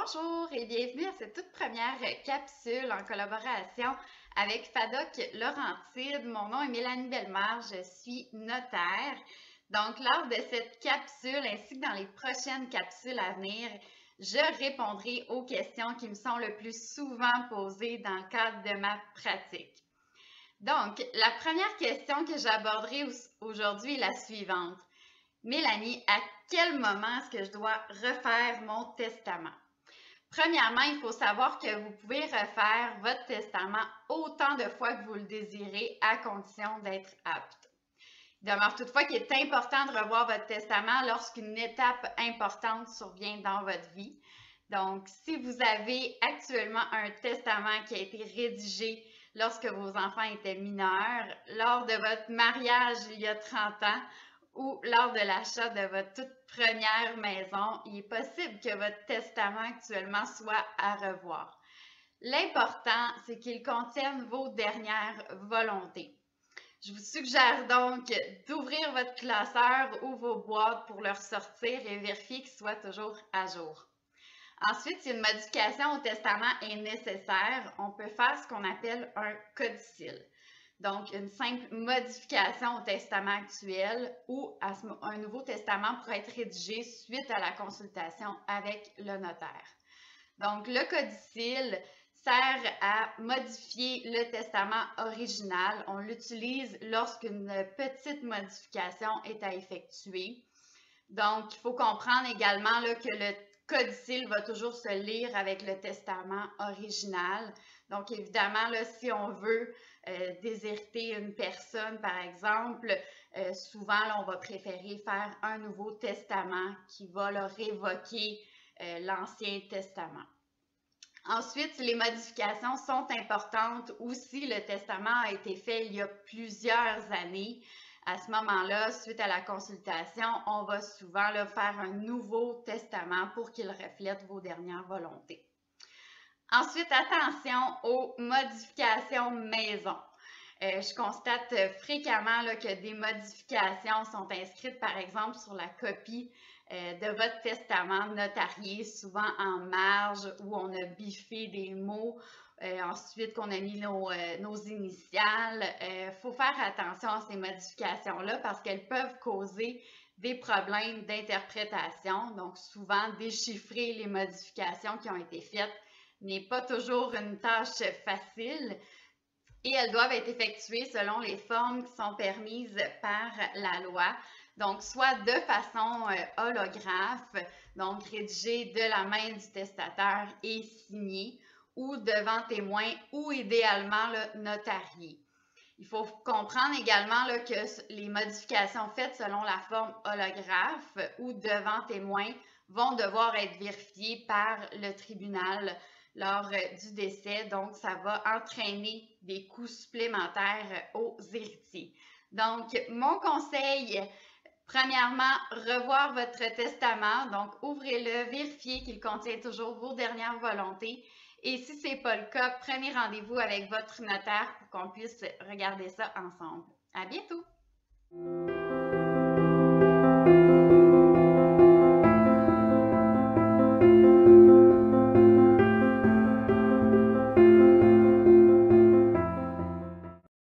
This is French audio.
Bonjour et bienvenue à cette toute première capsule en collaboration avec FADOC Laurentide. Mon nom est Mélanie Bellemare, je suis notaire. Donc, lors de cette capsule ainsi que dans les prochaines capsules à venir, je répondrai aux questions qui me sont le plus souvent posées dans le cadre de ma pratique. Donc, la première question que j'aborderai aujourd'hui est la suivante. Mélanie, à quel moment est-ce que je dois refaire mon testament? Premièrement, il faut savoir que vous pouvez refaire votre testament autant de fois que vous le désirez à condition d'être apte. Il demeure toutefois qu'il est important de revoir votre testament lorsqu'une étape importante survient dans votre vie. Donc, si vous avez actuellement un testament qui a été rédigé lorsque vos enfants étaient mineurs, lors de votre mariage il y a 30 ans, ou lors de l'achat de votre toute première maison, il est possible que votre testament actuellement soit à revoir. L'important, c'est qu'il contienne vos dernières volontés. Je vous suggère donc d'ouvrir votre classeur ou vos boîtes pour le ressortir et vérifier qu'il soit toujours à jour. Ensuite, si une modification au testament est nécessaire, on peut faire ce qu'on appelle un codicile. Donc, une simple modification au testament actuel ou un nouveau testament pourrait être rédigé suite à la consultation avec le notaire. Donc, le codicile sert à modifier le testament original. On l'utilise lorsqu'une petite modification est à effectuer. Donc, il faut comprendre également que le codicile va toujours se lire avec le testament original. Donc, évidemment, là, si on veut déshériter une personne, par exemple, souvent, là, on va préférer faire un nouveau testament qui va leur révoquer l'Ancien Testament. Ensuite, si les modifications sont importantes ou si le testament a été fait il y a plusieurs années, à ce moment-là, suite à la consultation, on va souvent faire un nouveau testament pour qu'il reflète vos dernières volontés. Ensuite, attention aux modifications maison. Je constate fréquemment que des modifications sont inscrites, par exemple, sur la copie de votre testament notarié, souvent en marge, où on a biffé des mots, ensuite qu'on a mis nos initiales. Faut faire attention à ces modifications-là parce qu'elles peuvent causer des problèmes d'interprétation. Donc, souvent, déchiffrer les modifications qui ont été faites n'est pas toujours une tâche facile et elles doivent être effectuées selon les formes qui sont permises par la loi. Donc, soit de façon holographe, donc rédigée de la main du testateur et signée, ou devant témoin, ou idéalement notarié. Il faut comprendre également que les modifications faites selon la forme holographe ou devant témoin vont devoir être vérifiées par le tribunal lors du décès. Donc, ça va entraîner des coûts supplémentaires aux héritiers. Donc, mon conseil, premièrement, revoir votre testament. Donc, ouvrez-le, vérifiez qu'il contient toujours vos dernières volontés. Et si ce n'est pas le cas, prenez rendez-vous avec votre notaire pour qu'on puisse regarder ça ensemble. À bientôt!